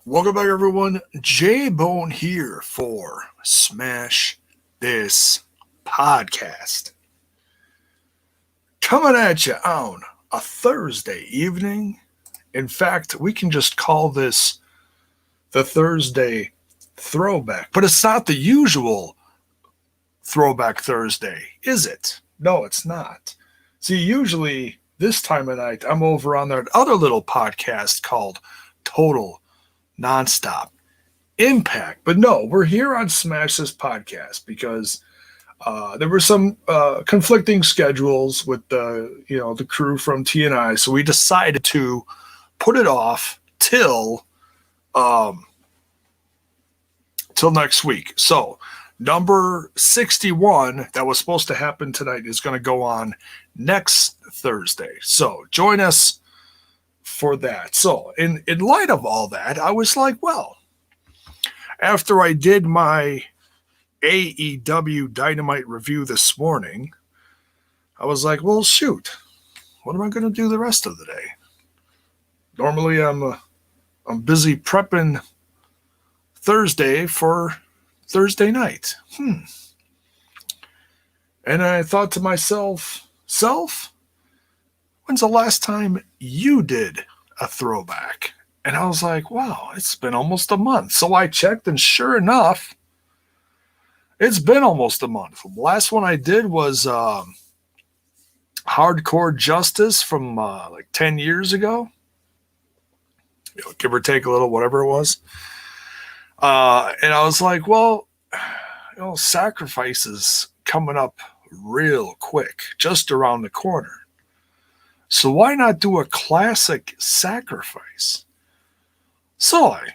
Welcome back, everyone. J-Bone here for Smash This Podcast. Coming at you on a Thursday evening. In fact, we can just call this the Thursday Throwback. But it's not the usual Throwback Thursday, is it? No, it's not. See, usually this time of night, I'm over on that other little podcast called Total Nonstop Impact. But no, we're here on Smash This Podcast because there were some conflicting schedules with the crew from TNI, so we decided to put it off till next week. So number 61 that was supposed to happen tonight is going to go on next Thursday. So join us for that. So in light of all that, I was like, well, after I did my AEW Dynamite review this morning, I was like, well, shoot, what am I going to do the rest of the day? Normally I'm busy prepping Thursday for Thursday night. And I thought to myself, when's the last time you did a throwback? And I was like, wow, it's been almost a month. So I checked, and sure enough, it's been almost a month. The last one I did was Hardcore Justice from like 10 years ago. Give or take a little, whatever it was. And I was like, well, Sacrifice is coming up real quick, just around the corner. So why not do a classic Sacrifice? So I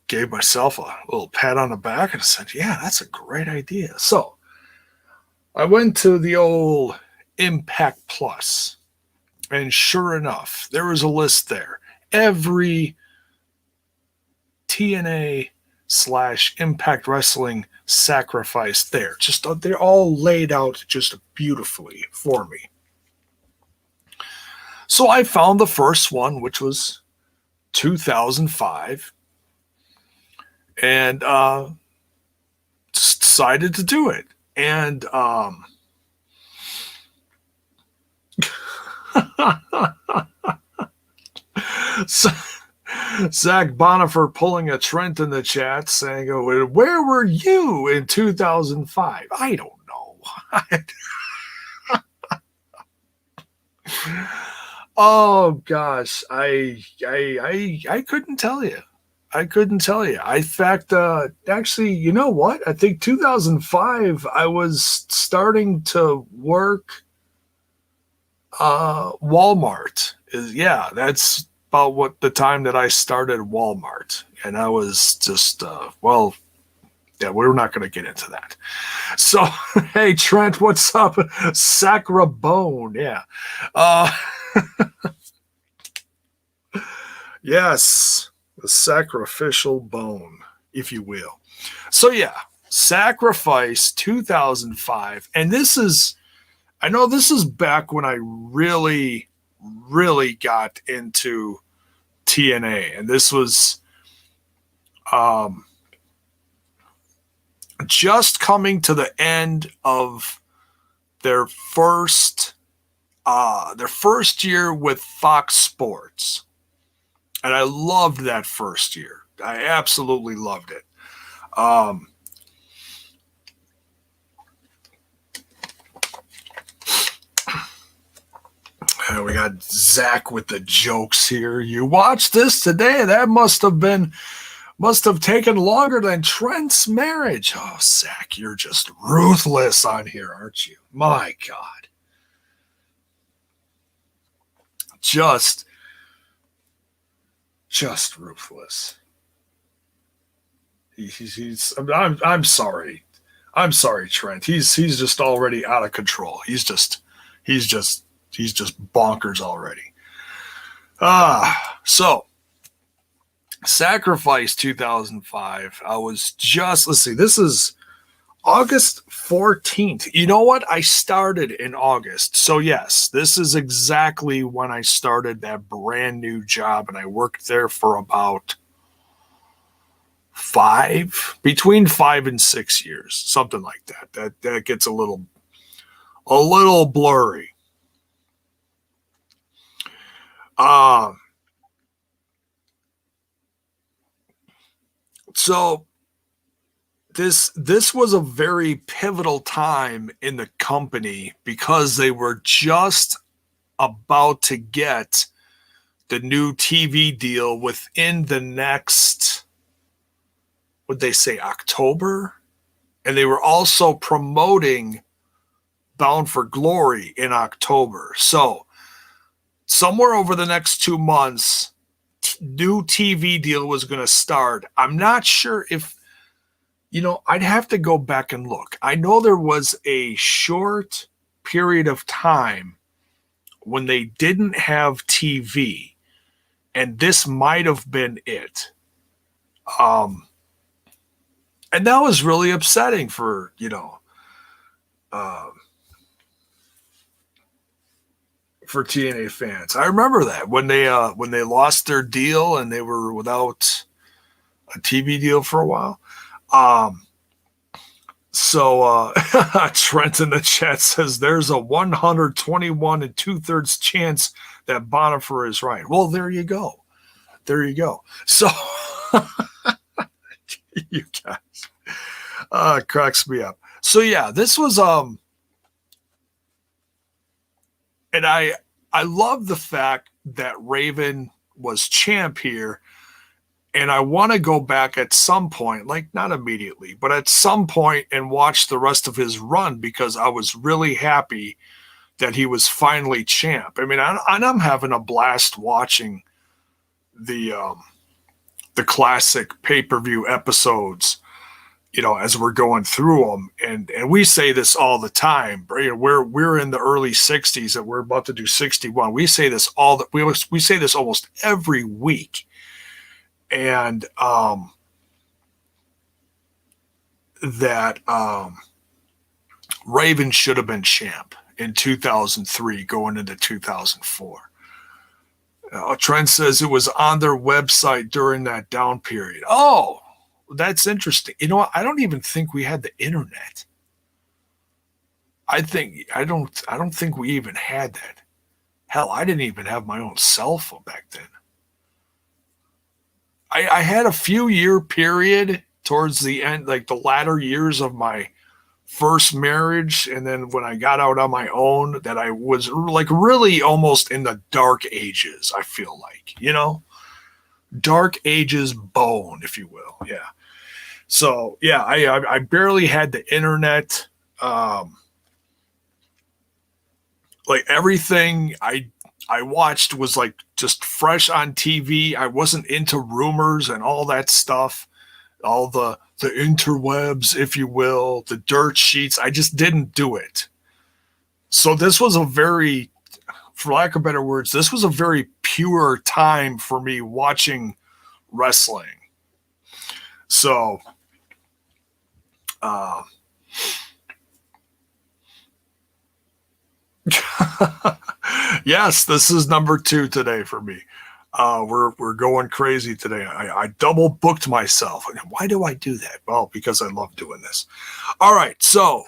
gave myself a little pat on the back and said, yeah, that's a great idea. So I went to the old Impact Plus, and sure enough, there was a list there. Every TNA/Impact Wrestling Sacrifice there. They're all laid out just beautifully for me. So I found the first one, which was 2005, and just decided to do it. And so, Zach Bonifer pulling a Trent in the chat saying, oh, where were you in 2005? I don't know. Oh gosh, I couldn't tell you. In fact, actually, you know what? I think 2005 I was starting to work Walmart. That's about what the time that I started Walmart. And I was just we're not going to get into that. So, hey, Trent, what's up? Sacrabone, yeah. Yes, the sacrificial bone, if you will. So, yeah, Sacrifice 2005. And I know this is back when I really, really got into TNA. And this was just coming to the end of their first year with Fox Sports. And I loved that first year. I absolutely loved it. We got Zach with the jokes here. You watched this today? That must have taken longer than Trent's marriage. Oh, Zach, you're just ruthless on here, aren't you? My God. Just ruthless. I'm sorry. I'm sorry, Trent. He's just already out of control. He's just bonkers already. So Sacrifice 2005. Let's see, this is August 14th. You know what? I started in August. So yes, this is exactly when I started that brand new job, and I worked there for about between 5 and 6 years, something like that. That gets a little blurry. So this was a very pivotal time in the company because they were just about to get the new TV deal within the next, would they say October? And they were also promoting Bound for Glory in October. So somewhere over the next 2 months, new TV deal was going to start. I'm not sure if, I'd have to go back and look. I know there was a short period of time when they didn't have TV, and this might have been it. And that was really upsetting for, for TNA fans. I remember that when they lost their deal and they were without a TV deal for a while. So Trent in the chat says there's a 121 2/3 chance that Bonifer is right. Well, there you go. So you guys, cracks me up. So yeah, this was and I love the fact that Raven was champ here. And I want to go back at some point, like not immediately, but at some point and watch the rest of his run because I was really happy that he was finally champ. I mean, I'm having a blast watching the classic pay-per-view episodes, as we're going through them. And we say this all the time. We're in the early 60s and we're about to do 61. We say this we say this almost every week. And that Raven should have been champ in 2003 going into 2004. Trent says it was on their website during that down period. Oh, that's interesting. You know what? I don't even think we had the internet. I don't think we even had that. Hell, I didn't even have my own cell phone back then. I had a few year period towards the end, like the latter years of my first marriage. And then when I got out on my own, that I was like really almost in the dark ages, I feel like, dark ages bone, if you will. Yeah. So yeah, I barely had the internet. Like everything I watched was like just fresh on TV. I wasn't into rumors and all that stuff, all the interwebs, if you will, the dirt sheets. I just didn't do it. So this was a very, for lack of better words, this was a very pure time for me watching wrestling. So, yes, this is number 2 today for me. We're going crazy today. I double booked myself. Why do I do that? Well, because I love doing this. All right, so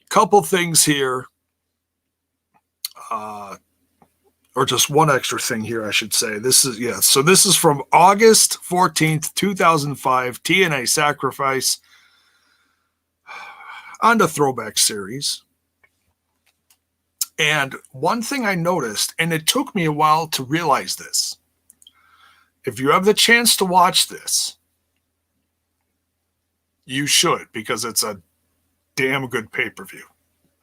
couple things here, or just one extra thing here, I should say. This is from August 14th, 2005, TNA Sacrifice on the Throwback series. And one thing I noticed, and it took me a while to realize this, if you have the chance to watch this, you should, because it's a damn good pay-per-view.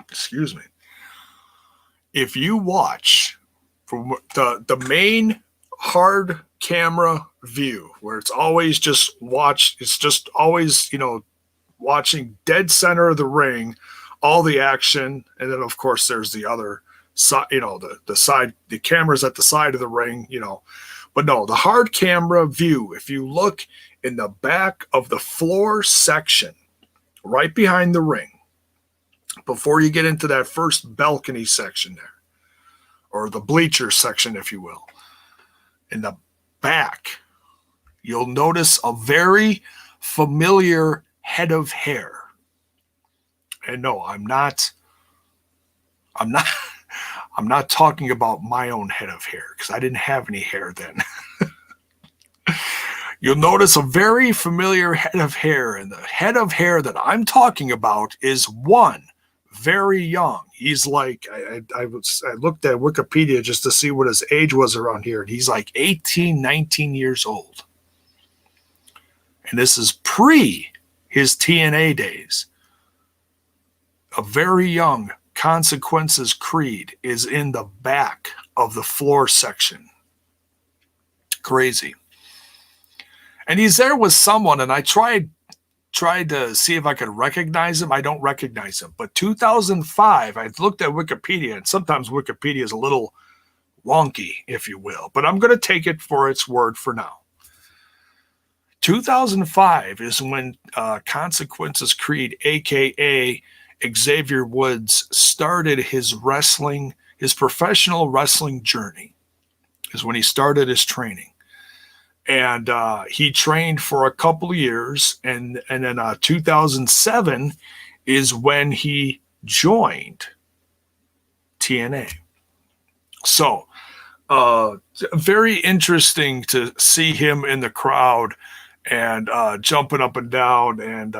Excuse me. If you watch from the main hard camera view, where it's always just always, watching dead center of the ring, all the action, and then of course there's the other side, the side, the cameras at the side of the ring, but no, the hard camera view, if you look in the back of the floor section, right behind the ring, before you get into that first balcony section there, or the bleacher section, if you will, in the back, you'll notice a very familiar head of hair. And no, I'm not I'm not talking about my own head of hair because I didn't have any hair then. You'll notice a very familiar head of hair, and the head of hair that I'm talking about is one very young. He's like, I looked at Wikipedia just to see what his age was around here, and he's like 18, 19 years old. And this is pre his TNA days. A very young Consequences Creed is in the back of the floor section. Crazy. And he's there with someone, and I tried to see if I could recognize him. I don't recognize him. But 2005, I looked at Wikipedia, and sometimes Wikipedia is a little wonky, if you will. But I'm going to take it for its word for now. 2005 is when Consequences Creed, a.k.a. Xavier Woods, started his professional wrestling journey. Is when he started his training. And he trained for a couple of years, and then 2007 is when he joined TNA. So, very interesting to see him in the crowd and jumping up and down, and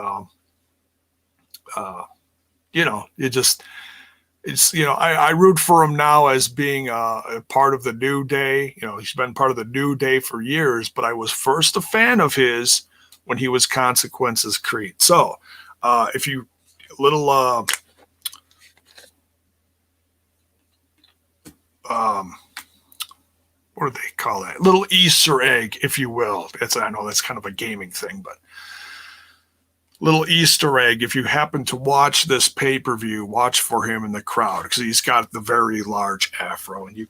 I root for him now as being a part of the New Day. He's been part of the New Day for years, but I was first a fan of his when he was Consequences Creed. So, what do they call that? Little Easter egg, if you will. I know that's kind of a gaming thing, but little Easter egg. If you happen to watch this pay-per-view, watch for him in the crowd because he's got the very large afro, and you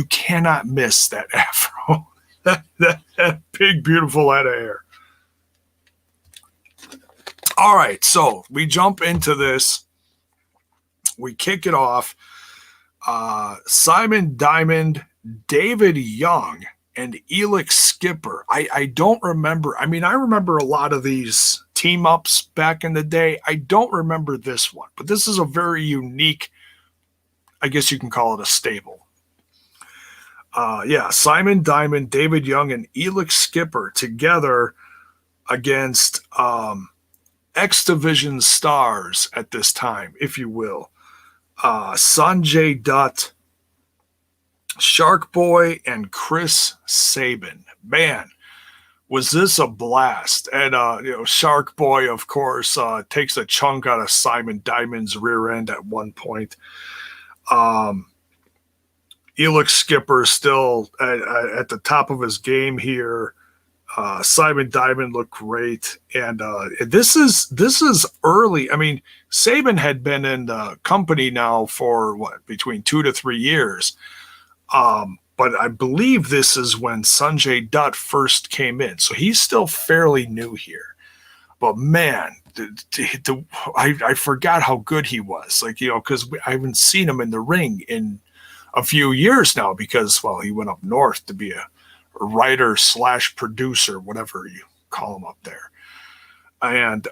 cannot miss that afro. that big, beautiful head of hair. All right, so we jump into this. We kick it off. Simon Diamond, David Young, and Elix Skipper. I don't remember. I mean, I remember a lot of these team-ups back in the day. I don't remember this one, but this is a very unique, I guess you can call it a stable. Simon Diamond, David Young, and Elix Skipper together against X Division stars at this time, if you will. Sonjay Dutt, Shark Boy, and Chris Sabin. Man, was this a blast. And Shark Boy, of course, takes a chunk out of Simon Diamond's rear end at one point. Elix Skipper still at the top of his game here. Simon Diamond looked great, and this is early. I mean, Sabin had been in the company now for between 2 to 3 years. But I believe this is when Sonjay Dutt first came in. So he's still fairly new here. But man, I forgot how good he was. Because I haven't seen him in the ring in a few years now because, he went up north to be a writer / producer, whatever you call him up there. And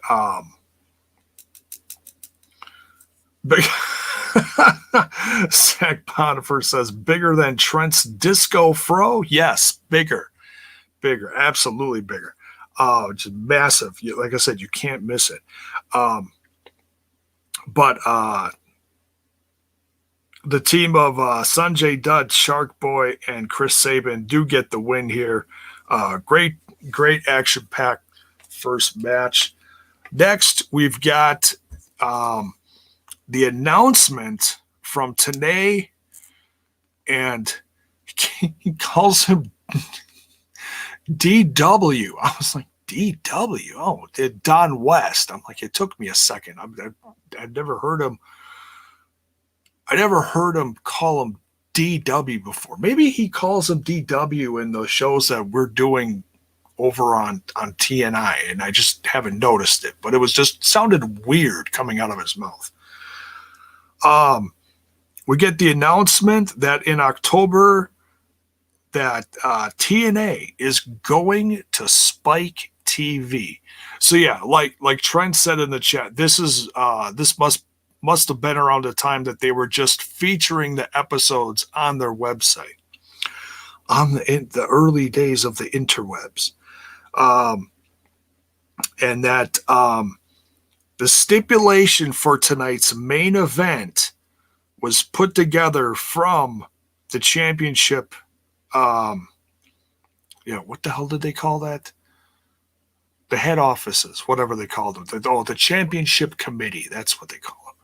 Zach Bonifer says, bigger than Trent's disco fro? Yes, bigger, absolutely bigger. Just massive. Like I said, you can't miss it. But the team of Sonjay Dutt, Shark Boy, and Chris Sabin do get the win here. Great action-packed first match. Next, we've got the announcement from Tenay, and he calls him DW. I was like, DW? Oh, Don West. I'm like, it took me a second. I've never heard him. I never heard him call him DW before. Maybe he calls him DW in the shows that we're doing over on TNI, and I just haven't noticed it. But it was just sounded weird coming out of his mouth. We get the announcement that in October, that TNA is going to Spike TV. So yeah, like Trent said in the chat, this must have been around the time that they were just featuring the episodes on their website in the early days of the interwebs. And that the stipulation for tonight's main event was put together from the championship. What the hell did they call that? The head offices, whatever they called them. The championship committee. That's what they call it.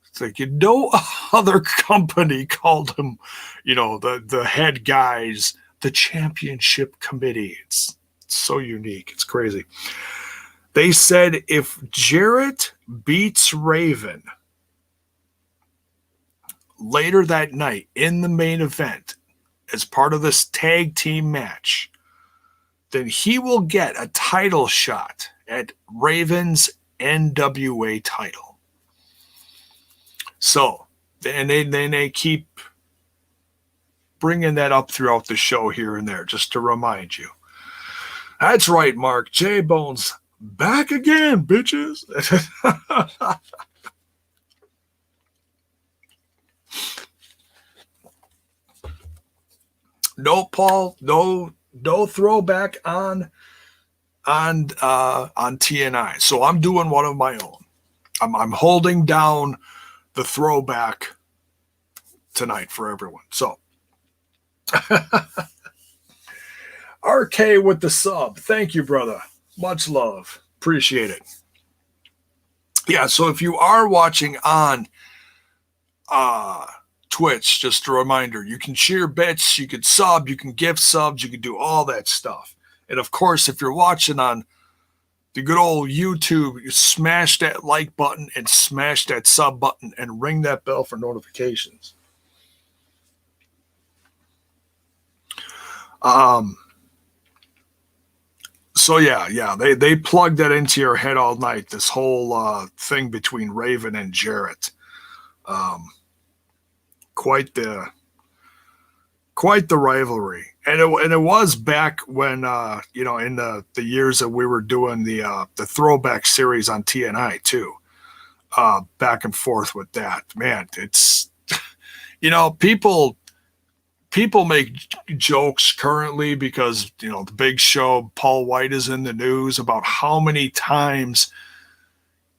It's like, no other company called them, the head guys, the championship committee. It's so unique. It's crazy. They said if Jarrett beats Raven later that night in the main event as part of this tag team match, then he will get a title shot at Raven's NWA title. So, and they keep bringing that up throughout the show here and there, just to remind you. That's right, Mark. J-Bone's back again, bitches. No, Paul. No throwback on TNI. So I'm doing one of my own. I'm holding down the throwback tonight for everyone. So RK with the sub. Thank you, brother. Much love. Appreciate it. Yeah, so if you are watching on Twitch, just a reminder, you can share bits, you can sub, you can gift subs, you can do all that stuff. And of course, if you're watching on the good old YouTube, you smash that like button and smash that sub button and ring that bell for notifications. So yeah, they plugged that into your head all night, this whole thing between Raven and Jarrett. Quite the rivalry. And it was back when in the years that we were doing the throwback series on TNI too. Back and forth with that. Man, it's people make jokes currently because the Big Show, Paul White, is in the news about how many times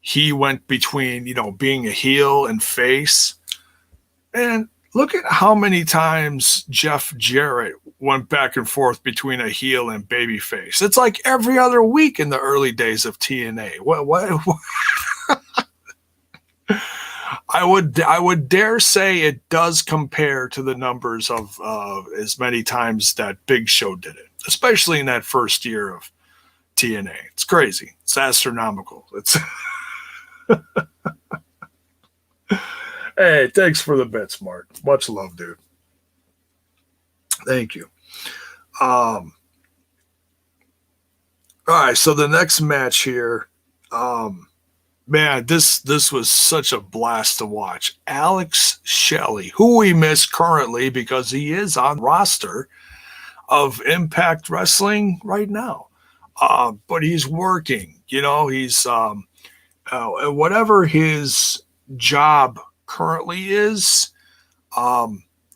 he went between being a heel and face. And look at how many times Jeff Jarrett went back and forth between a heel and babyface. It's like every other week in the early days of TNA. What? I would dare say it does compare to the numbers of as many times that Big Show did it, especially in that first year of TNA. It's crazy. It's astronomical. It's Hey, thanks for the bits, Mark. Much love, dude. Thank you. All right, so the next match here, man, this was such a blast to watch. Elix Shelley, who we miss currently because he is on roster of Impact Wrestling right now, but he's working. He's whatever his job currently is,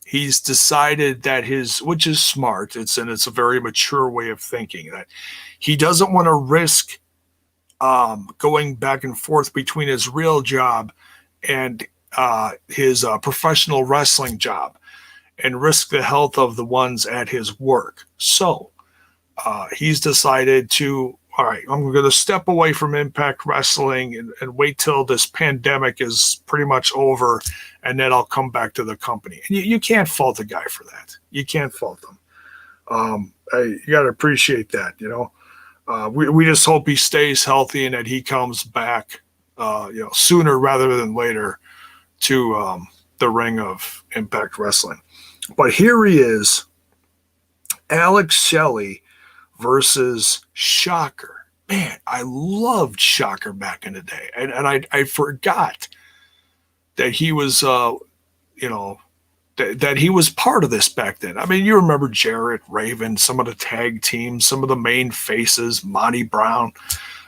he's decided that which is smart, it's a very mature way of thinking, that he doesn't want to risk going back and forth between his real job and his professional wrestling job and risk the health of the ones at his work. So he's decided to, all right, I'm going to step away from Impact Wrestling and wait till this pandemic is pretty much over, and then I'll come back to the company. And you can't fault the guy for that. You can't fault him. You got to appreciate that, we just hope he stays healthy and that he comes back, sooner rather than later to the ring of Impact Wrestling. But here he is, Elix Shelley versus Shocker. Man, I loved Shocker back in the day. And I forgot that he was, that he was part of this back then. I mean, you remember Jarrett, Raven, some of the tag teams, some of the main faces, Monty Brown,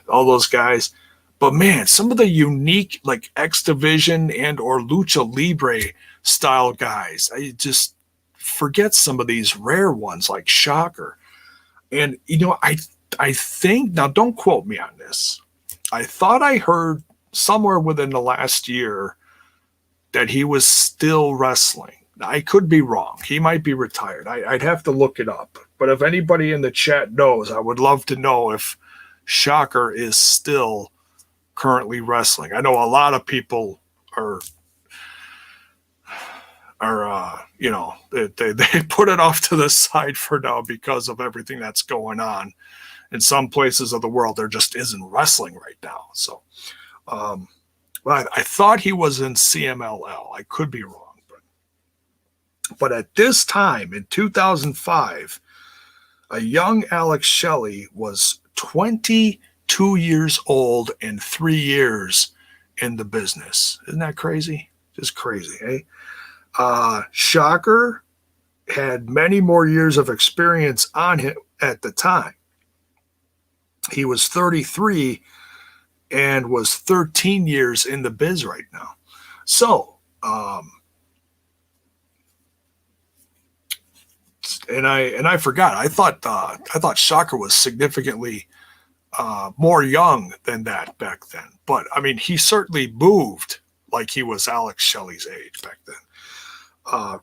all those guys. But man, some of the unique like X Division and or Lucha Libre style guys, I just forget some of these rare ones like Shocker. And I think, now don't quote me on this, I thought I heard somewhere within the last year that he was still wrestling. I could be wrong. He might be retired. I'd have to look it up. But if anybody in the chat knows, I would love to know if Shocker is still currently wrestling. I know a lot of people are they put it off to the side for now because of everything that's going on in some places of the world. There just isn't wrestling right now. So, well, I thought he was in CMLL. I could be wrong, but at this time in 2005, a young Alex Shelley was 22 years old and 3 years in the business. Isn't that crazy? Just crazy, eh? Shocker had many more years of experience on him at the time. He was 33 and was 13 years in the biz right now. So, and I forgot. I thought Shocker was significantly more young than that back then. But I mean, he certainly moved like he was Alex Shelley's age back then.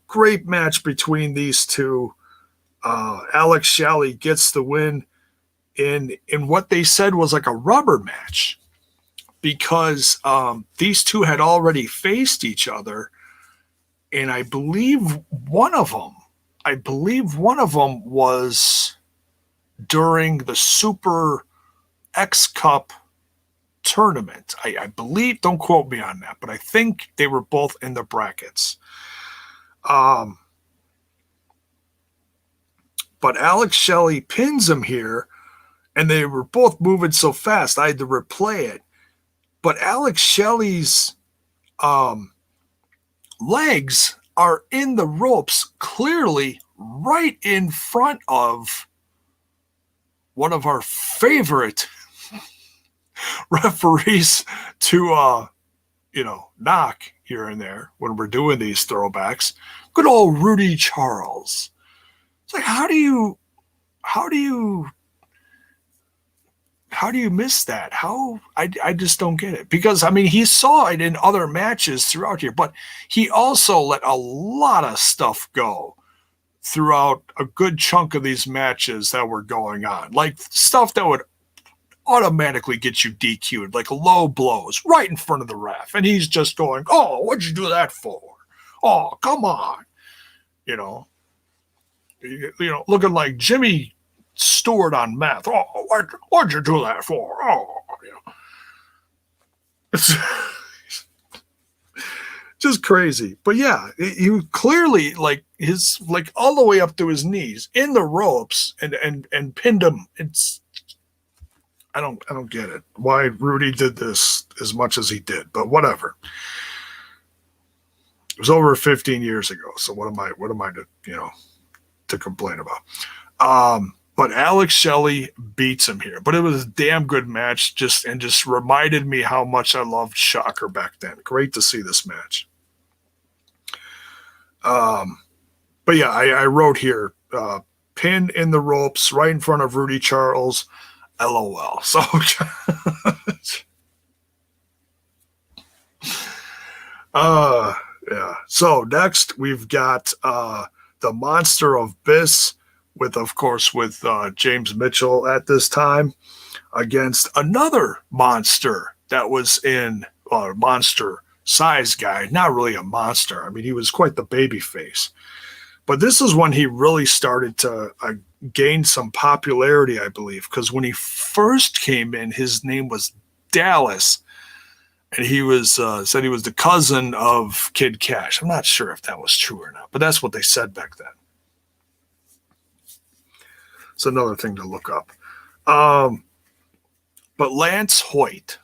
Great match between these two. Alex Shelley gets the win in what they said was like a rubber match because these two had already faced each other, and I believe one of them was during the Super X Cup tournament. I believe, don't quote me on that, but I think they were both in the brackets. But Alex Shelley pins him here, and they were both moving so fast I had to replay it. But Alex Shelley's legs are in the ropes, clearly right in front of one of our favorite referees to knock here and there when we're doing these throwbacks. Good old Rudy Charles. It's like, how do you miss that? I just don't get it. Because I mean, he saw it in other matches throughout here, but he also let a lot of stuff go throughout a good chunk of these matches that were going on. Like stuff that would automatically get you DQ'd, like low blows right in front of the ref. And he's just going, "Oh, what'd you do that for? Oh, come on." Looking like Jimmy Stewart on meth. "Oh, what'd you do that for?" Oh, It's just crazy. But yeah, he clearly his all the way up to his knees in the ropes and pinned him. I don't get it. Why Rudy did this as much as he did, but whatever. It was over 15 years ago, so what am I to complain about? But Alex Shelley beats him here. But it was a damn good match, just reminded me how much I loved Shocker back then. Great to see this match. But yeah, I wrote here, pin in the ropes right in front of Rudy Charles. LOL. So yeah. So next we've got the Monster of Biss with James Mitchell at this time against another monster that was in monster size guy. Not really a monster. I mean, he was quite the baby face. But this is when he really started to gain some popularity, I believe, because when he first came in, his name was Dallas, and he was said he was the cousin of Kid Cash. I'm not sure if that was true or not, but that's what they said back then. It's another thing to look up. But Lance Hoyt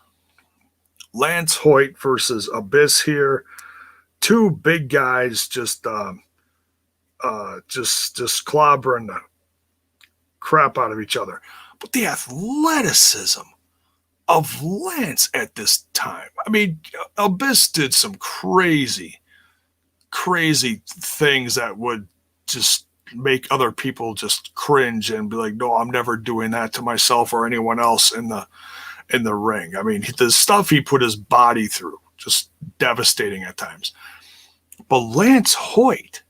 versus Abyss here. Two big guys just just clobbering the crap out of each other. But the athleticism of Lance at this time. I mean, Abyss did some crazy things that would just make other people just cringe and be like, no, I'm never doing that to myself or anyone else in the ring. I mean, the stuff he put his body through, just devastating at times. But Lance Hoyt,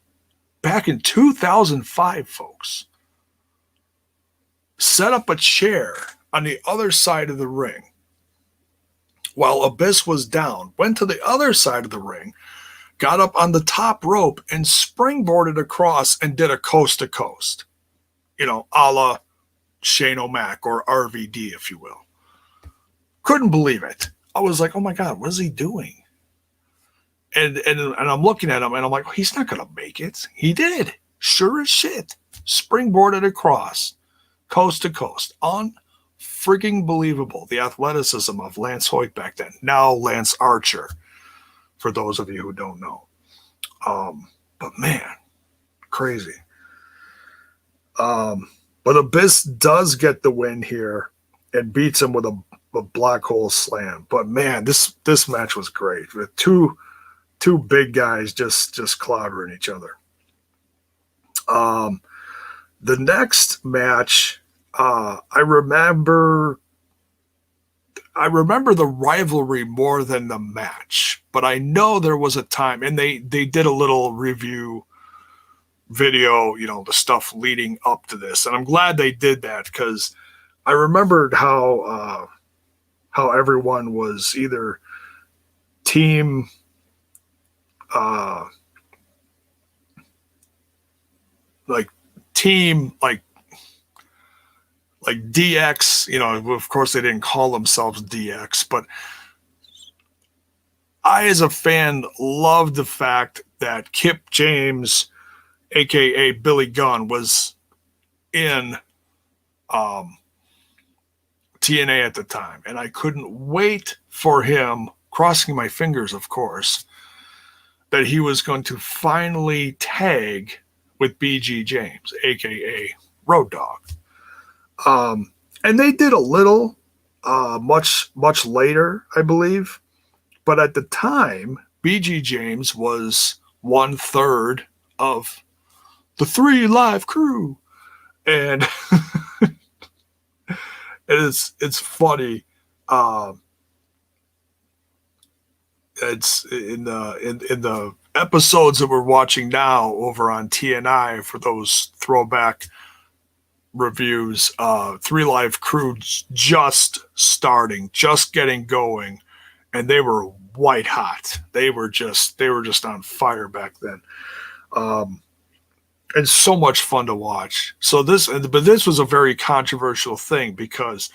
back in 2005, folks, set up a chair on the other side of the ring while Abyss was down, went to the other side of the ring, got up on the top rope and springboarded across and did a coast to coast, a la Shane O'Mac or RVD, if you will. Couldn't believe it. I was like, oh my God, what is he doing? And I'm looking at him and I'm like, oh, he's not going to make it. He did. Sure as shit. Springboarded across, coast to coast. Unfreaking believable. The athleticism of Lance Hoyt back then. Now Lance Archer, for those of you who don't know. But man, crazy. But Abyss does get the win here and beats him with a black hole slam. But man, this match was great with two big guys just clobbering each other. The next match, I remember the rivalry more than the match, but I know there was a time, and they did a little review video, the stuff leading up to this, and I'm glad they did that because I remembered how everyone was either team like DX, of course they didn't call themselves DX, but I, as a fan, loved the fact that Kip James, aka Billy Gunn, was in TNA at the time, and I couldn't wait for him, crossing my fingers, of course, that he was going to finally tag with BG James, aka Road Dogg. And they did a little, much later, I believe. But at the time, BG James was 1/3 of the 3 Live Crew. And it's funny. It's in the episodes that we're watching now over on TNI for those throwback reviews. 3 Live Crew just starting, just getting going, and they were white hot. They were just on fire back then. And so much fun to watch. But this was a very controversial thing because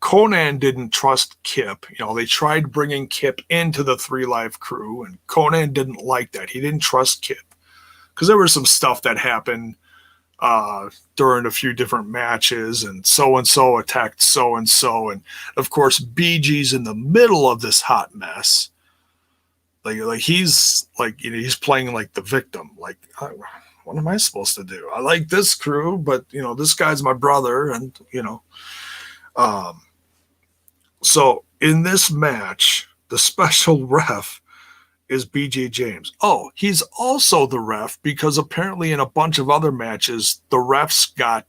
Konnan didn't trust Kip. They tried bringing Kip into the 3 Live Crew, and Konnan didn't like that. He didn't trust Kip because there was some stuff that happened during a few different matches, and so attacked so-and-so. And of course, BG's in the middle of this hot mess. Like he's he's playing like the victim. Like, what am I supposed to do? I like this crew, but this guy's my brother, and so in this match, the special ref is BG James. Oh, he's also the ref because apparently in a bunch of other matches, the refs got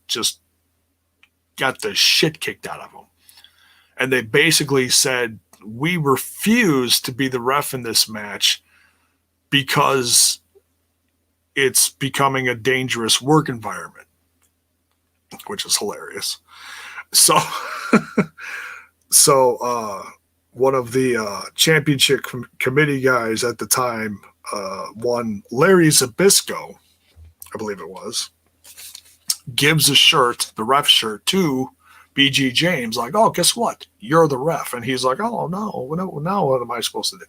the shit kicked out of them. And they basically said, we refuse to be the ref in this match because it's becoming a dangerous work environment, which is hilarious. So, one of the championship committee guys at the time, one Larry Zbyszko, I believe it was, gives a shirt, the ref shirt, to BG James, like, oh, guess what? You're the ref. And he's like, oh, no, now what am I supposed to do?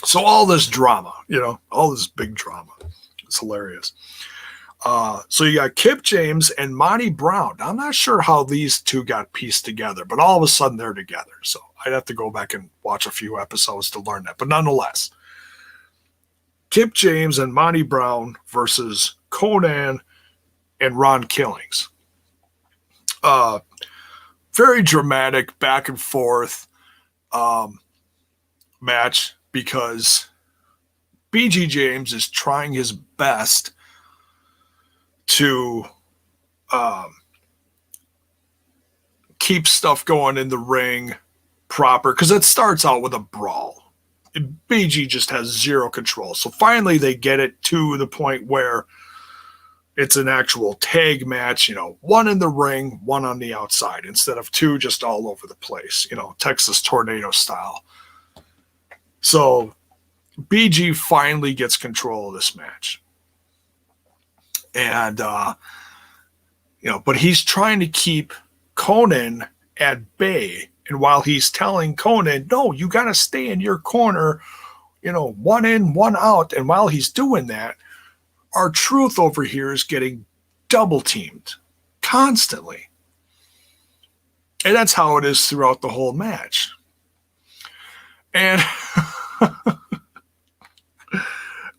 So all this drama, all this big drama. It's hilarious. So you got Kip James and Monty Brown. Now, I'm not sure how these two got pieced together, but all of a sudden they're together. So I'd have to go back and watch a few episodes to learn that. But nonetheless, Kip James and Monty Brown versus Konnan and Ron Killings. Very dramatic back and forth match because BG James is trying his best to keep stuff going in the ring proper, because it starts out with a brawl. BG just has zero control. So finally they get it to the point where it's an actual tag match, one in the ring, one on the outside, instead of two just all over the place, Texas tornado style. So BG finally gets control of this match. And, but he's trying to keep Konnan at bay. And while he's telling Konnan, no, you got to stay in your corner, one in, one out. And while he's doing that, our truth over here is getting double teamed constantly. And that's how it is throughout the whole match. And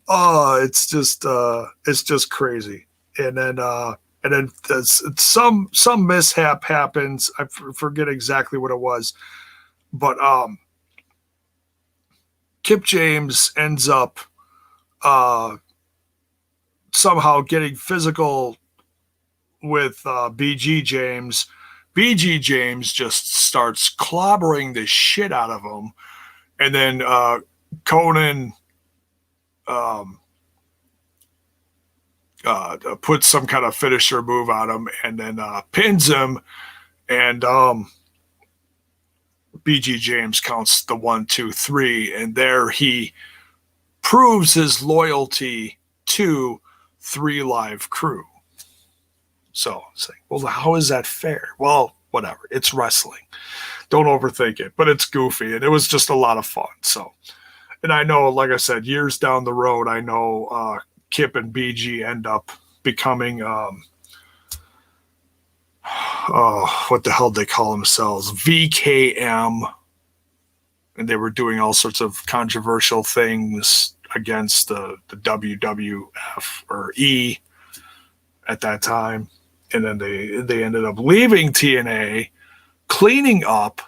it's just crazy. And then some mishap happens. I forget exactly what it was, but Kip James ends up somehow getting physical with BG James. BG James just starts clobbering the shit out of him. And then Konnan puts some kind of finisher move on him and then pins him. And BG James counts the 1, 2, 3. And there he proves his loyalty to 3 Live Crew. So it's like, well, how is that fair? Well, whatever. It's wrestling. Don't overthink it. But it's goofy, and it was just a lot of fun. So, and I know, like I said, years down the road, I know Kip and BG end up becoming what the hell did they call themselves? VKM. And they were doing all sorts of controversial things against the WWF or E at that time. And then they ended up leaving TNA, cleaning up,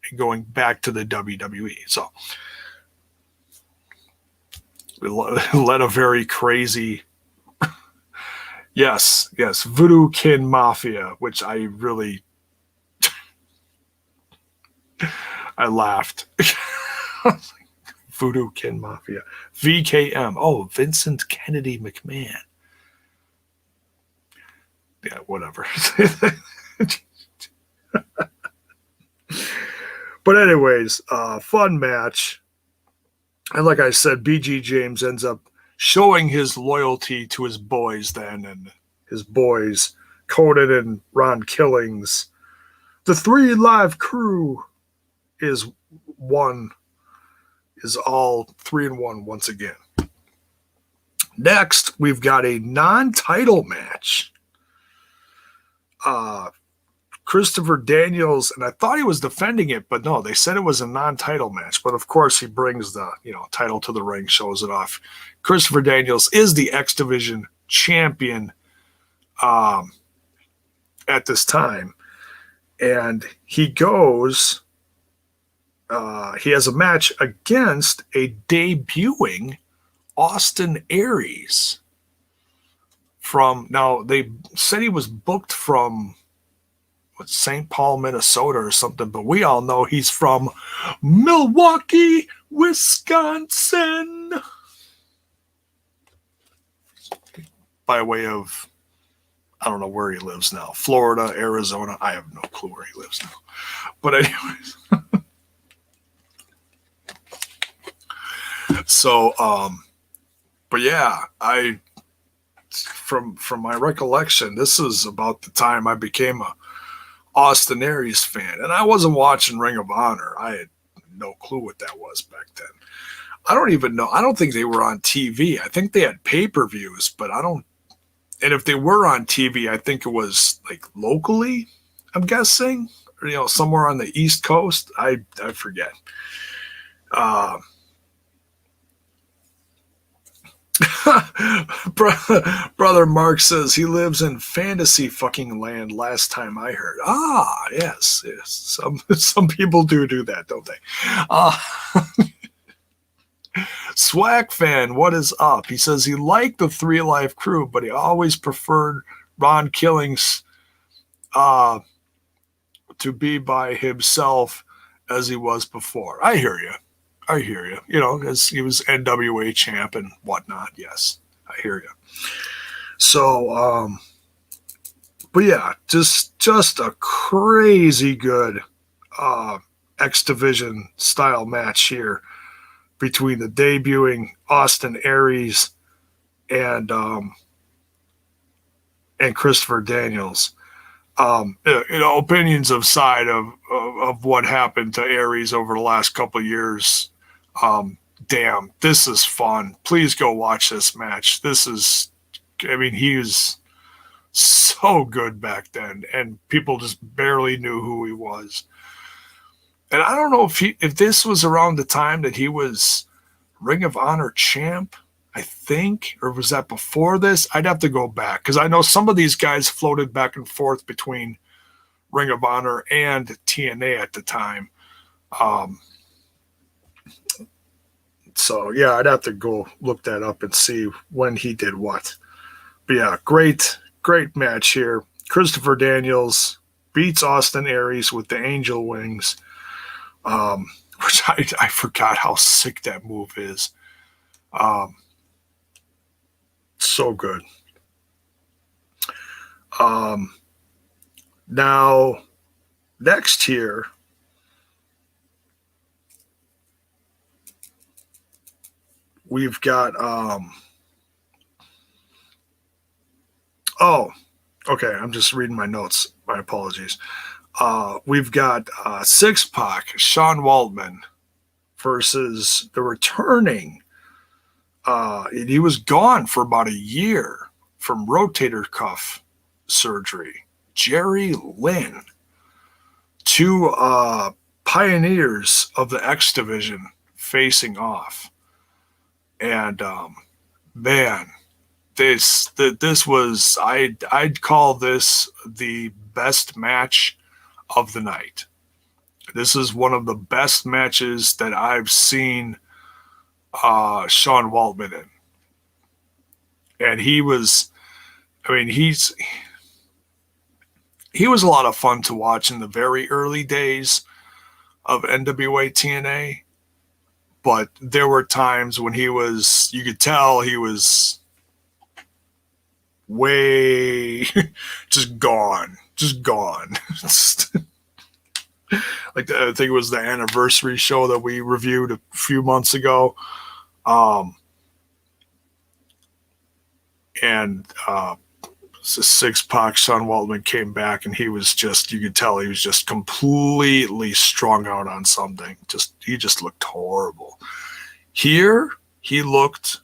and going back to the WWE. So it led a very crazy, yes, Voodoo Kin Mafia, which I really, I laughed. Voodoo Kin Mafia. VKM. Oh, Vincent Kennedy McMahon. Yeah, whatever. But anyways, fun match. And like I said, BG James ends up showing his loyalty to his boys then, and his boys, Konnan and Ron Killings. The 3 Live Crew is all 3-1 once again. Next, we've got a non-title match. Christopher Daniels, and I thought he was defending it, but no, they said it was a non-title match. But of course, he brings the title to the ring, shows it off. Christopher Daniels is the X Division champion at this time, and he goes. He has a match against a debuting Austin Aries. Now they said he was booked from St. Paul, Minnesota or something, but we all know he's from Milwaukee, Wisconsin. By way of, I don't know where he lives now. Florida, Arizona. I have no clue where he lives now. But anyways. So, but yeah, from my recollection, this is about the time I became a Austin Aries fan, and I wasn't watching Ring of Honor. I had no clue what that was back then. I don't even know. I don't think they were on TV. I think they had pay-per-views, but I don't. And if they were on TV, I think it was like locally, I'm guessing, or, somewhere on the East Coast. I Brother Mark says he lives in fantasy fucking land. Last time I heard. Ah, yes, yes. Some people do that, don't they? Uh, Swag fan, what is up? He says he liked the Three Live Crew, but he always preferred Ron Killings uh, to be by himself as he was before. I hear you. I hear you. You know, as he was NWA champ and whatnot. Yes, I hear you. So, but yeah, just a crazy good X Division style match here between the debuting Austin Aries and Christopher Daniels. Opinions aside of what happened to Aries over the last couple of years. Damn, this is fun. Please go watch this match. He was so good back then, and people just barely knew who he was. And I don't know if this was around the time that he was Ring of Honor champ, I think, or was that before this? I'd have to go back because I know some of these guys floated back and forth between Ring of Honor and TNA at the time. So yeah, I'd have to go look that up and see when he did what. But yeah, great match here. Christopher Daniels beats Austin Aries with the Angel Wings, which I forgot how sick that move is. So good. Now, next here, we've got okay, I'm just reading my notes. My apologies. We've got Six Pac, Sean Waltman versus the returning. He was gone for about a year from rotator cuff surgery. Lynn, two pioneers of the X Division facing off. And man, this was I'd call this the best match of the night. This is one of the best matches that I've seen Sean Waltman in. And he was a lot of fun to watch in the very early days of NWA TNA. But there were times when you could tell he was way just gone. Like I think it was the anniversary show that we reviewed a few months ago. Six Pac, Sean Waltman came back and he was just, you could tell he was just completely strung out on something. He just looked horrible. Here, he looked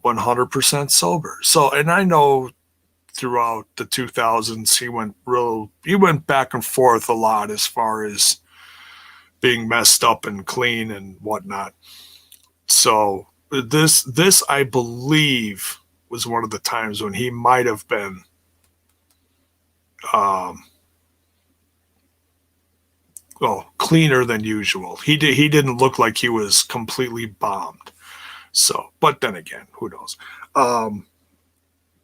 100% sober. So, and I know throughout the 2000s, he went back and forth a lot as far as being messed up and clean and whatnot. So this I believe was one of the times when he might have been cleaner than usual. He didn't look like he was completely bombed. So, but then again, who knows?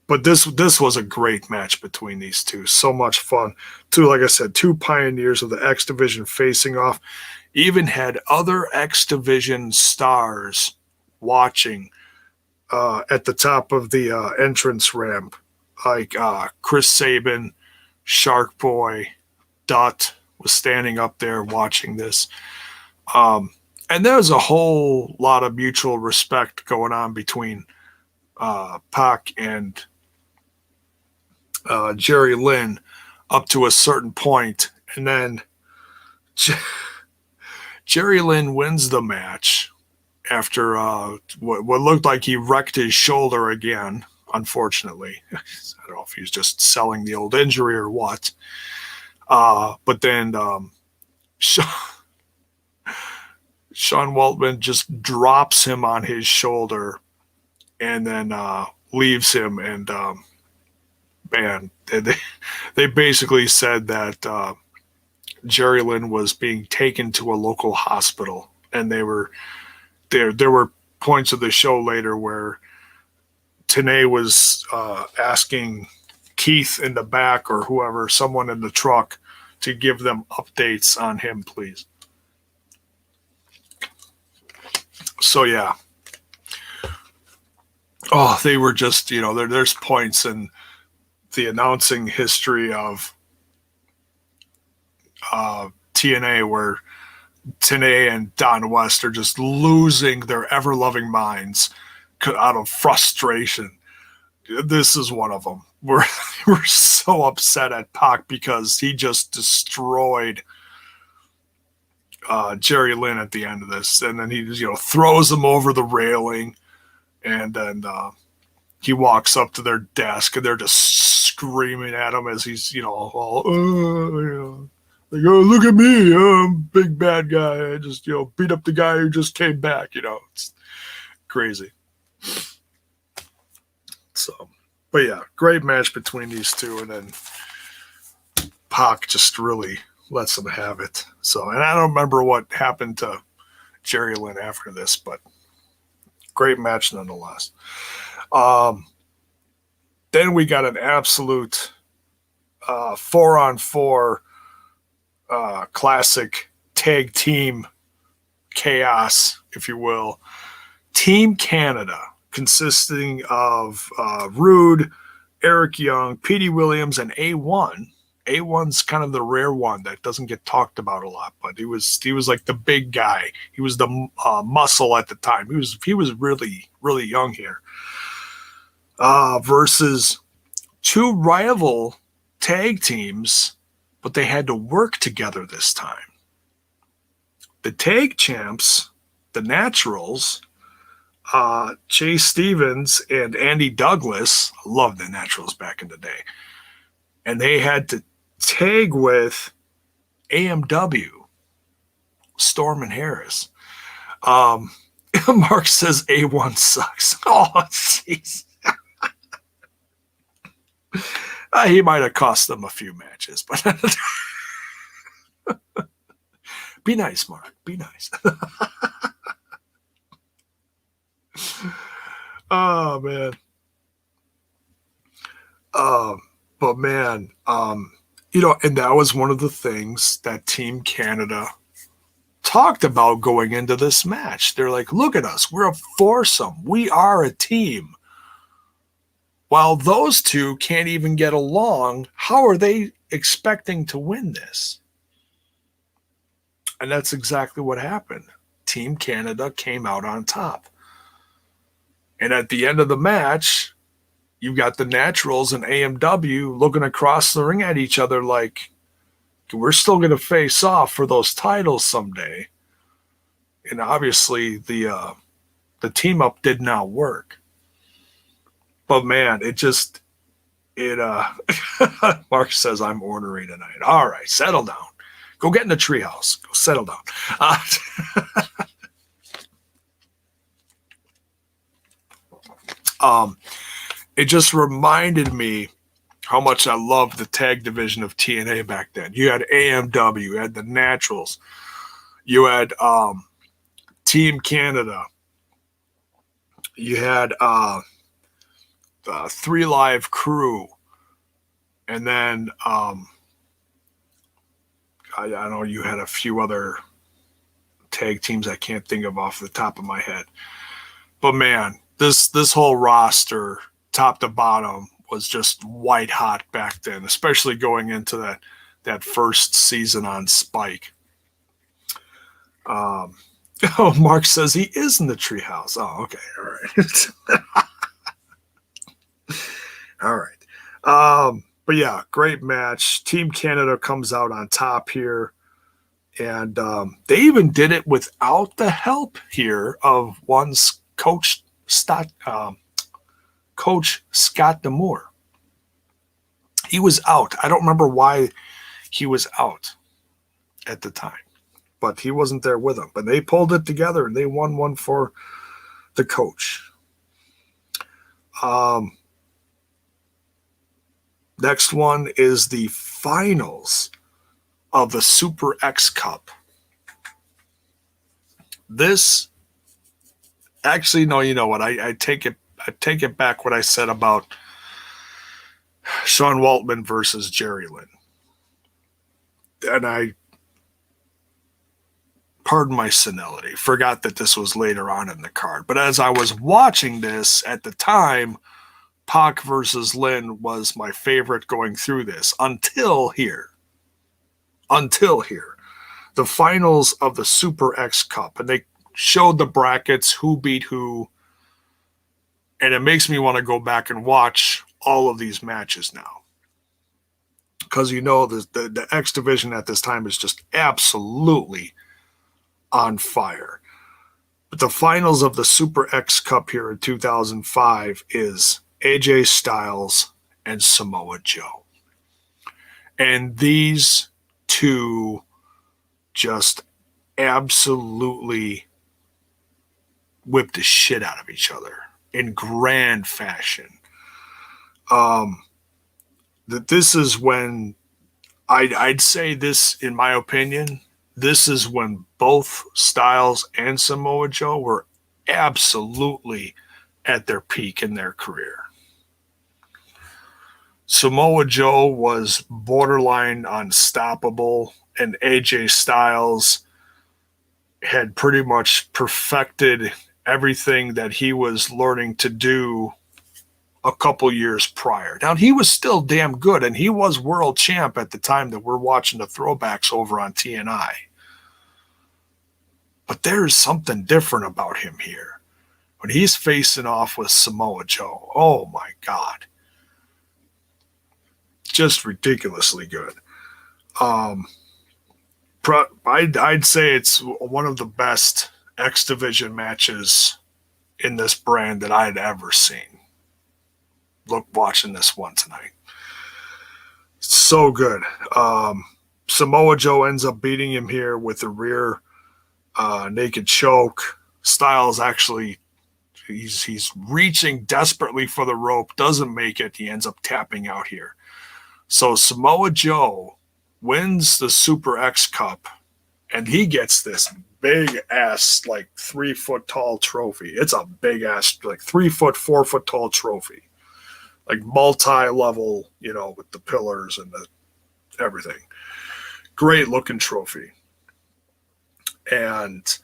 But this was a great match between these two. So much fun. Like I said, two pioneers of the X Division facing off. Even had other X Division stars watching at the top of the entrance ramp, like Chris Sabin, Shark Boy, Dutt was standing up there watching this. And there's a whole lot of mutual respect going on between Pac and Jerry Lynn up to a certain point, and then Jerry Lynn wins the match after what looked like he wrecked his shoulder again, unfortunately. I don't know if he was just selling the old injury or what. But then Sean Waltman just drops him on his shoulder and then leaves him. And man, they basically said that Jerrelle was being taken to a local hospital, and they were there. There were points of the show later where Tenay was asking Keith in the back or whoever, someone in the truck, to give them updates on him, please. So yeah. Oh, they were just, there's points in the announcing history of TNA where Tenay and Don West are just losing their ever-loving minds out of frustration. This is one of them. We're so upset at Pac because he just destroyed Jerry Lynn at the end of this, and then he throws him over the railing, and then he walks up to their desk, and they're just screaming at him as he's like, oh, look at me, I'm a big bad guy. I just beat up the guy who just came back. It's crazy. So, but yeah, great match between these two, and then Pac just really lets them have it. So, and I don't remember what happened to Jerry Lynn after this, but great match nonetheless. Then we got an absolute 4-on-4 classic tag team chaos, if you will. Team Canada, consisting of Rude, Eric Young, Petey Williams, and A1. A1's kind of the rare one that doesn't get talked about a lot, but he was like the big guy. He was the muscle at the time. He was really, really young here. Versus two rival tag teams, but they had to work together this time. The tag champs, the Naturals, Chase Stevens and Andy Douglas, I loved the Naturals back in the day, and they had to tag with AMW, Storm and Harris. Mark says A1 sucks. Oh, jeez. He might have cost them a few matches, but be nice, Mark. Be nice. Oh, man. But man, and that was one of the things that Team Canada talked about going into this match. They're like, look at us. We're a foursome. We are a team. While those two can't even get along, how are they expecting to win this? And that's exactly what happened. Team Canada came out on top. And at the end of the match, you've got the Naturals and AMW looking across the ring at each other like, we're still going to face off for those titles someday. And obviously the team up did not work. But man, Mark says I'm ornery tonight. All right, settle down. Go get in the treehouse. Go settle down. It just reminded me how much I loved the tag division of TNA back then. You had AMW, you had the Naturals, you had Team Canada, you had the 3 Live Crew, and then I know you had a few other tag teams I can't think of off the top of my head. But man, this whole roster, top to bottom, was just white hot back then, especially going into that first season on Spike. Mark says he is in the treehouse. Oh, okay, all right. All right. But yeah, great match. Team Canada comes out on top here. And they even did it without the help here of one's Coach Scott D'Amour. He was out. I don't remember why he was out at the time, but he wasn't there with them. But they pulled it together and they won one for the coach. Next one is the finals of the Super X Cup. This, actually, no, you know what? I take it back what I said about Sean Waltman versus Jerrelle. And I, pardon my senility, forgot that this was later on in the card. But as I was watching this at the time, Pac versus Lynn was my favorite going through this until here. The finals of the Super X Cup. And they showed the brackets, who beat who. And it makes me want to go back and watch all of these matches now. Because you know the X division at this time is just absolutely on fire. But the finals of the Super X Cup here in 2005 is AJ Styles and Samoa Joe. And these two just absolutely whipped the shit out of each other in grand fashion. That this is when I'd say this, in my opinion, this is when both Styles and Samoa Joe were absolutely at their peak in their career. Samoa Joe was borderline unstoppable, and AJ Styles had pretty much perfected everything that he was learning to do a couple years prior. Now, he was still damn good, and he was world champ at the time that we're watching the throwbacks over on TNI. But there's something different about him here. When he's facing off with Samoa Joe, oh my God. Just ridiculously good. I'd say it's one of the best X Division matches in this brand that I'd ever seen. Look, watching this one tonight. So good. Samoa Joe ends up beating him here with a rear naked choke. Styles actually, he's reaching desperately for the rope, doesn't make it. He ends up tapping out here. So Samoa Joe wins the Super X Cup, and he gets this big ass, like 3 foot tall trophy. It's a big ass, like 3 foot, 4 foot tall trophy. Like multi-level, you know, with the pillars and the everything. Great looking trophy. And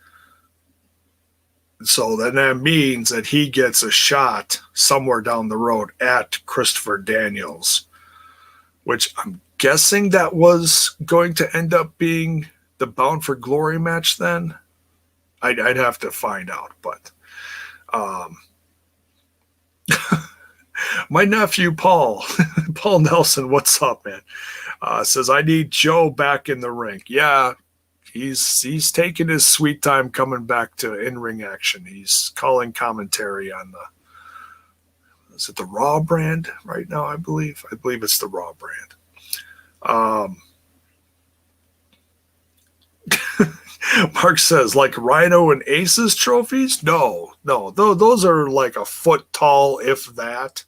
so then that means that he gets a shot somewhere down the road at Christopher Daniels, which I'm guessing that was going to end up being the Bound for Glory match then. I'd have to find out, but my nephew Paul Nelson, what's up, man? Says, I need Joe back in the ring. Yeah, he's taking his sweet time coming back to in-ring action. He's calling commentary on is it the Raw brand right now, I believe? I believe it's the Raw brand. Mark says, like Rhino and Aces trophies? No, those are like a foot tall, if that.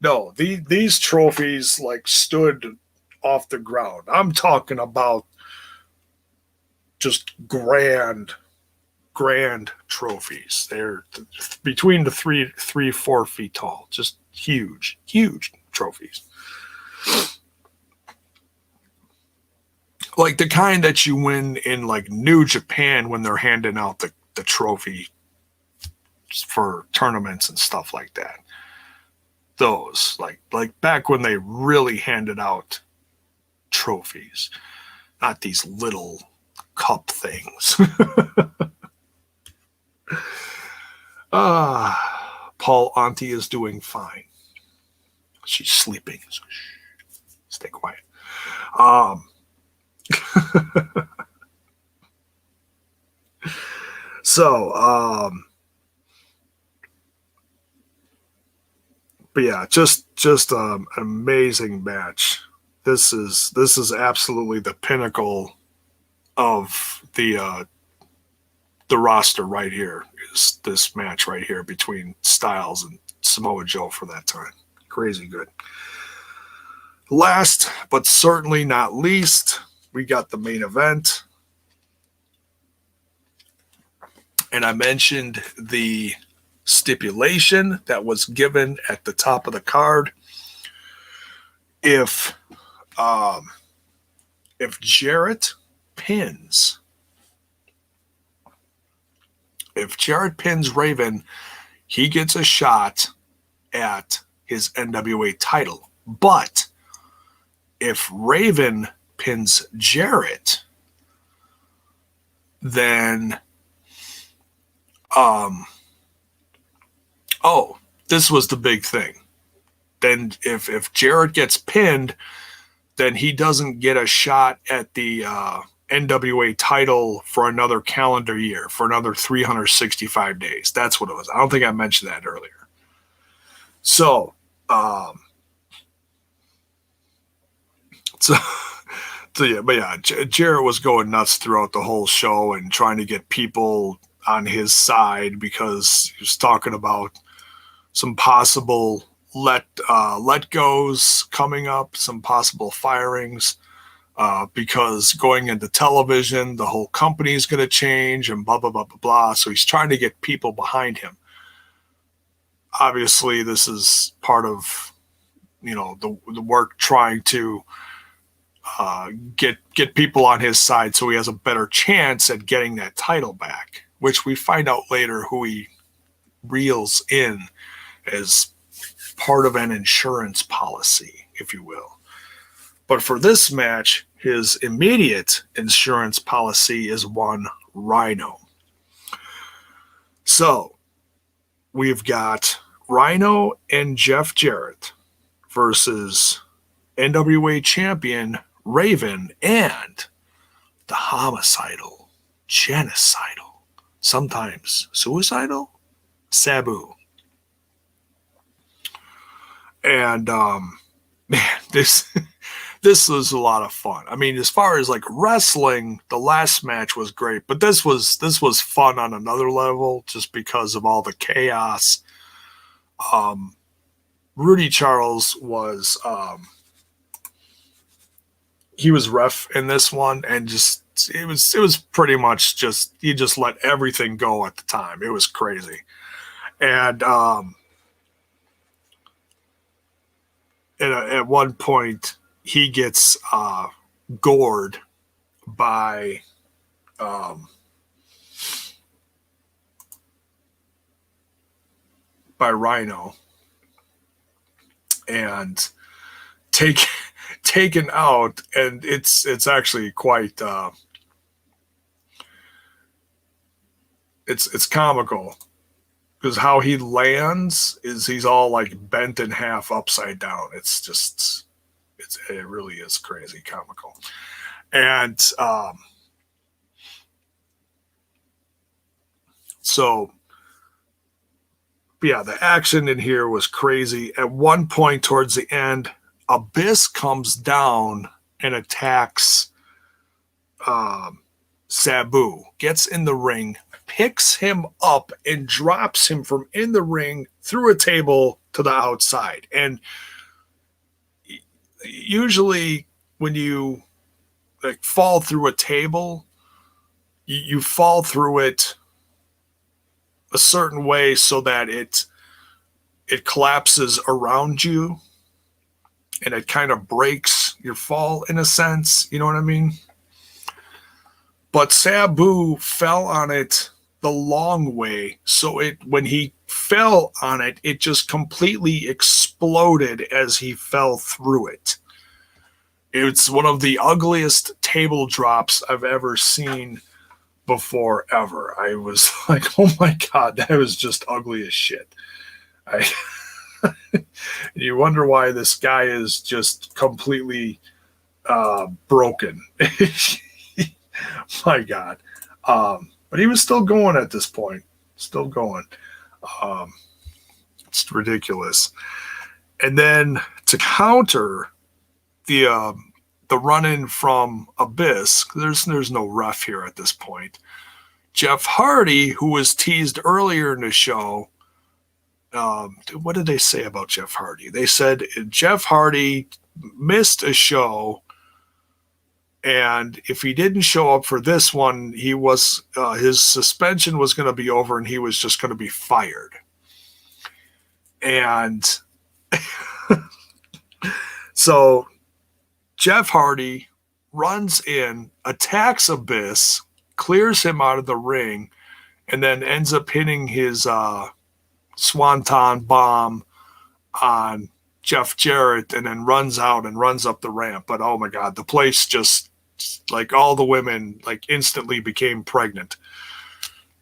No, these trophies like stood off the ground. I'm talking about just grand trophies. They're between the 3-4 feet tall. Just huge trophies. Like the kind that you win in like New Japan when they're handing out the trophy for tournaments and stuff like that. Those, like back when they really handed out trophies, not these little cup things. Paul Auntie is doing fine. She's sleeping. So stay quiet. But yeah, just an amazing match. This is absolutely the pinnacle of the roster right here. Is this match right here between Styles and Samoa Joe for that time. Crazy good. Last, but certainly not least, we got the main event. And I mentioned the stipulation that was given at the top of the card. If Jarrett pins Raven, he gets a shot at his NWA title. But if Raven pins Jarrett, then this was the big thing. Then if Jarrett gets pinned, then he doesn't get a shot at the NWA title for another calendar year, for another 365 days. That's what it was. I don't think I mentioned that earlier. So, Jarrett was going nuts throughout the whole show and trying to get people on his side because he was talking about some possible let goes coming up, some possible firings, because going into television, the whole company is going to change and blah, blah, blah, blah, blah. So he's trying to get people behind him. Obviously, this is part of, the work trying to get people on his side so he has a better chance at getting that title back, which we find out later who he reels in as part of an insurance policy, if you will. But for this match, his immediate insurance policy is one Rhino. So we've got Rhino and Jeff Jarrett versus NWA champion Raven and the homicidal, genocidal, sometimes suicidal, Sabu. And man, this was a lot of fun. I mean, as far as like wrestling, the last match was great, but this was fun on another level just because of all the chaos. Rudy Charles was he was ref in this one, and just it was pretty much just he just let everything go at the time. It was crazy. And at one point he gets gored by Rhino and taken out, and it's actually quite it's comical because how he lands is he's all like bent in half upside down. It really is crazy comical. And so yeah, the action in here was crazy. At one point towards the end, Abyss comes down and attacks Sabu, gets in the ring, picks him up and drops him from in the ring through a table to the outside. And usually when you like fall through a table, you fall through it a certain way so that it collapses around you and it kind of breaks your fall in a sense. You know what I mean? But Sabu fell on it the long way. So when he fell on it, it just completely exploded as he fell through it. It's one of the ugliest table drops I've ever seen before ever. I was like, oh my God, that was just ugly as shit. You wonder why this guy is just completely broken. My God. But he was still going at this point. Still going. It's ridiculous. And then to counter the run-in from Abyss, there's no ref here at this point. Jeff Hardy, who was teased earlier in the show what did they say about Jeff Hardy? They said Jeff Hardy missed a show, and if he didn't show up for this one, he was his suspension was going to be over, and he was just going to be fired. And so Jeff Hardy runs in, attacks Abyss, clears him out of the ring, and then ends up hitting his swanton bomb on Jeff Jarrett, and then runs out and runs up the ramp. But oh my God, the place just, like, all the women like instantly became pregnant.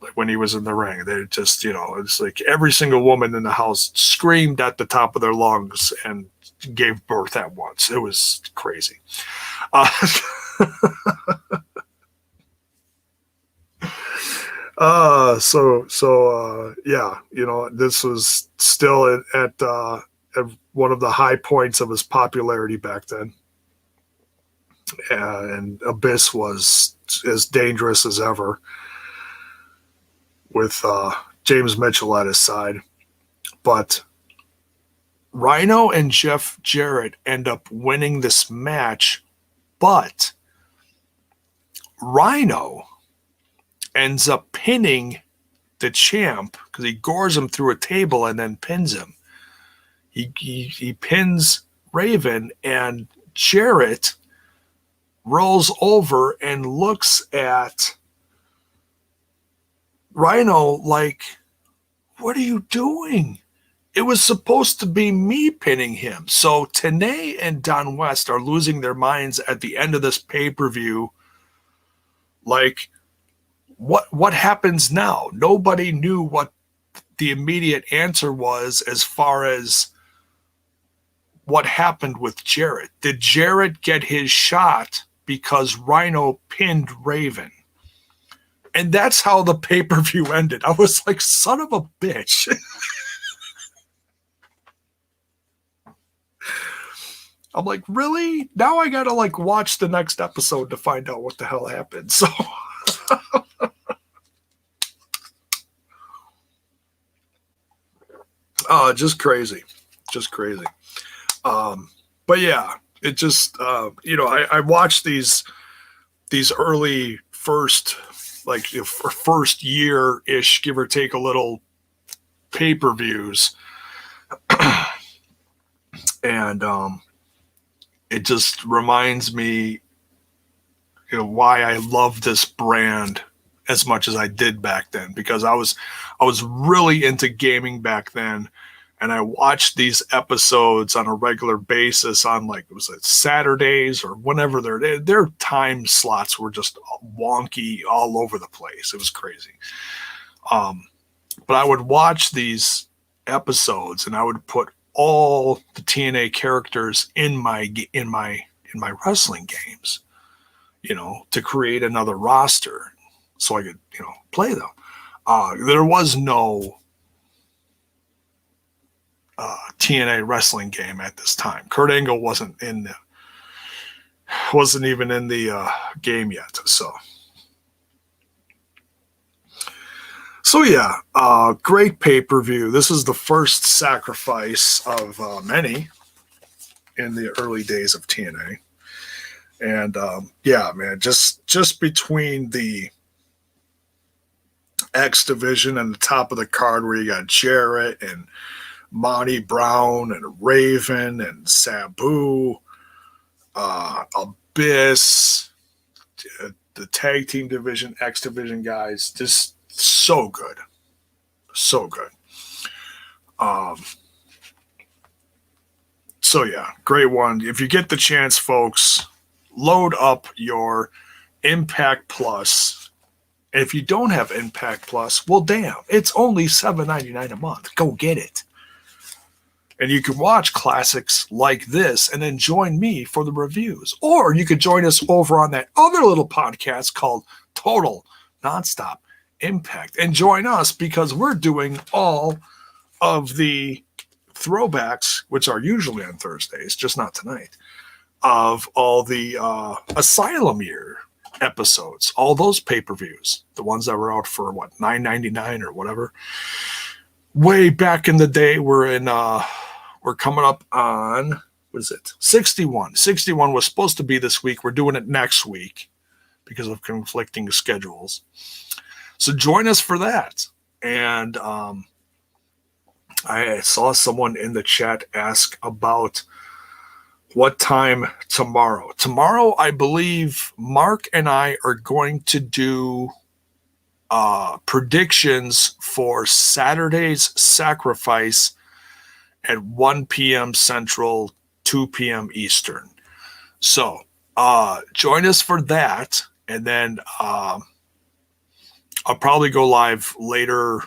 Like when he was in the ring, they just, it's like every single woman in the house screamed at the top of their lungs and gave birth at once. It was crazy. Yeah, this was still at one of the high points of his popularity back then. And Abyss was as dangerous as ever, with James Mitchell at his side. But Rhino and Jeff Jarrett end up winning this match, but Rhino ends up pinning the champ because he gores him through a table and then pins him. He pins Raven, and Jarrett rolls over and looks at Rhino like, what are you doing? It was supposed to be me pinning him. So Tenay and Don West are losing their minds at the end of this pay-per-view. Like, what happens now? Nobody knew what the immediate answer was as far as what happened with Jarrett. Did Jarrett get his shot because Rhino pinned Raven? And that's how the pay-per-view ended. I was like, son of a bitch. I'm like, really? Now I gotta like watch the next episode to find out what the hell happened. So just crazy. Just crazy. But yeah, it just I watched these early first year-ish, give or take a little, pay-per-views. And it just reminds me, why I love this brand as much as I did back then, because I was really into gaming back then, and I watched these episodes on a regular basis on, like, was it Saturdays or whenever their time slots were just wonky all over the place. It was crazy. But I would watch these episodes and I would put all the TNA characters in my wrestling games, to create another roster so I could, play them. There was no TNA wrestling game at this time. Kurt Angle wasn't even in the game yet. So yeah, great pay-per-view. This is the first sacrifice of many in the early days of TNA. And yeah, man, just between the X division and the top of the card where you got Jarrett and Monty Brown and Raven and Sabu, Abyss, the tag team division, X division guys, just so good. So good. So yeah, great one. If you get the chance, folks, load up your Impact Plus. And if you don't have Impact Plus, well, damn, it's only $7.99 a month. Go get it. And you can watch classics like this and then join me for the reviews. Or you could join us over on that other little podcast called Total Nonstop Impact and join us, because we're doing all of the throwbacks, which are usually on Thursdays, just not tonight, of all the Asylum year episodes, all those pay-per-views, the ones that were out for $9.99 or whatever. way back in the day. We're coming up on, what is it? 61. 61 was supposed to be this week. We're doing it next week because of conflicting schedules. So join us for that. And I saw someone in the chat ask about what time tomorrow. Tomorrow, I believe Mark and I are going to do predictions for Saturday's Sacrifice at 1 p.m. Central, 2 p.m. Eastern. So join us for that. And then I'll probably go live later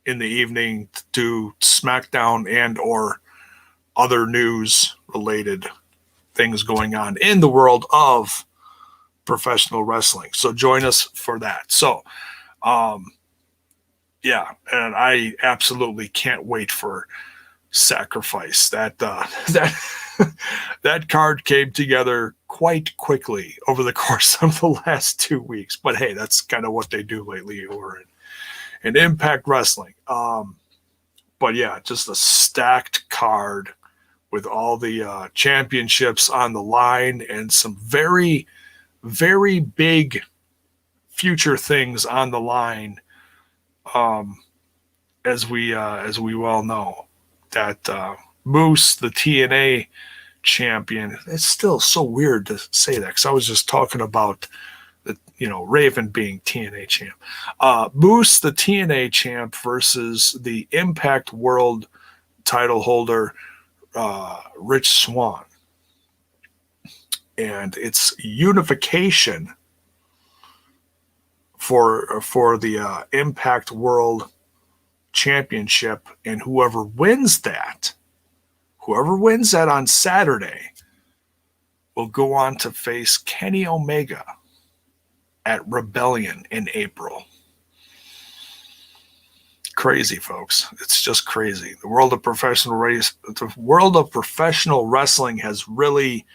in the evening to do SmackDown and or other news related things going on in the world of professional wrestling. So join us for that. So, yeah, and I absolutely can't wait for Sacrifice. That card came together quite quickly over the course of the last 2 weeks. But hey, that's kind of what they do lately over in Impact Wrestling. But yeah, just a stacked card with all the championships on the line and some very, very big future things on the line. As we well know, that Moose, the TNA champion, it's still so weird to say that because I was just talking about the Raven being TNA champ. Moose, the TNA champ, versus the Impact World title holder, Rich Swann. And it's unification for the Impact World Championship, and whoever wins that on Saturday will go on to face Kenny Omega at Rebellion in April. Crazy, folks. It's just crazy. The world of professional wrestling has really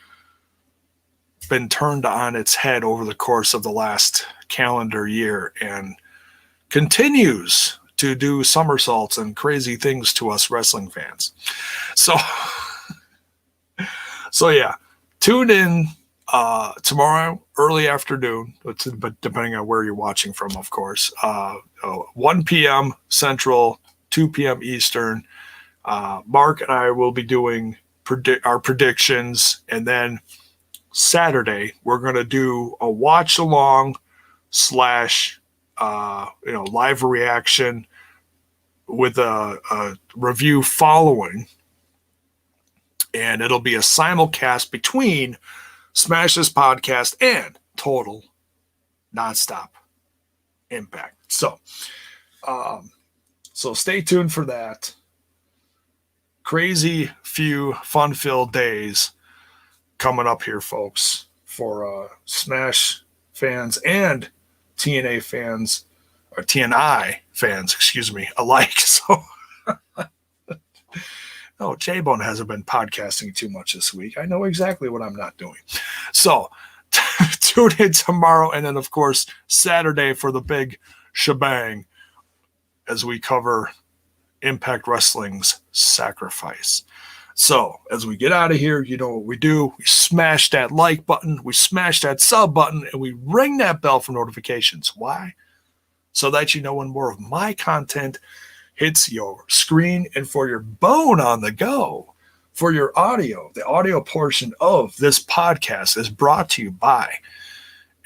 been turned on its head over the course of the last calendar year and continues to do somersaults and crazy things to us wrestling fans. So yeah, tune in tomorrow early afternoon, but depending on where you're watching from, of course. 1 p.m. Central, 2 p.m. Eastern. Mark and I will be doing our predictions, and then Saturday we're going to do a watch along / live reaction with a review following, and it'll be a simulcast between Smash This Podcast and Total Nonstop Impact. So stay tuned for that. Crazy few fun-filled days coming up here, folks, for Smash fans and TNA fans, or TNI fans, alike. So, no, J-Bone hasn't been podcasting too much this week. I know exactly what I'm not doing. So, tune in tomorrow, and then, of course, Saturday for the big shebang as we cover Impact Wrestling's Sacrifice. So, as we get out of here, you know what we do. We smash that like button, we smash that sub button, and we ring that bell for notifications. Why? So that you know when more of my content hits your screen, and for your bone on the go, for your audio. The audio portion of this podcast is brought to you by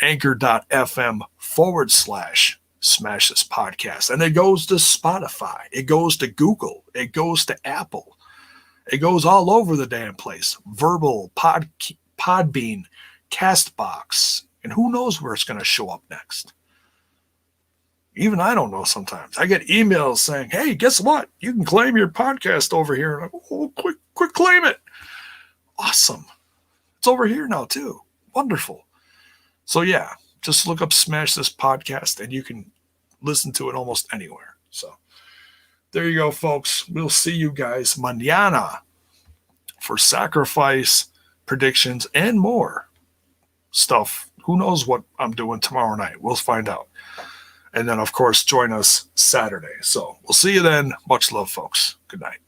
anchor.fm / Smash This Podcast. And it goes to Spotify. It goes to Google. It goes to Apple. It goes all over the damn place. Verbal, Podbean, Castbox, and who knows where it's going to show up next. Even I don't know sometimes. I get emails saying, hey, guess what? You can claim your podcast over here. And I'm like, oh, quick claim it. Awesome. It's over here now too. Wonderful. So yeah, just look up Smash This Podcast and you can listen to it almost anywhere. So there you go, folks. We'll see you guys mañana for Sacrifice predictions and more stuff. Who knows what I'm doing tomorrow night? We'll find out. And then, of course, join us Saturday. So we'll see you then. Much love, folks. Good night.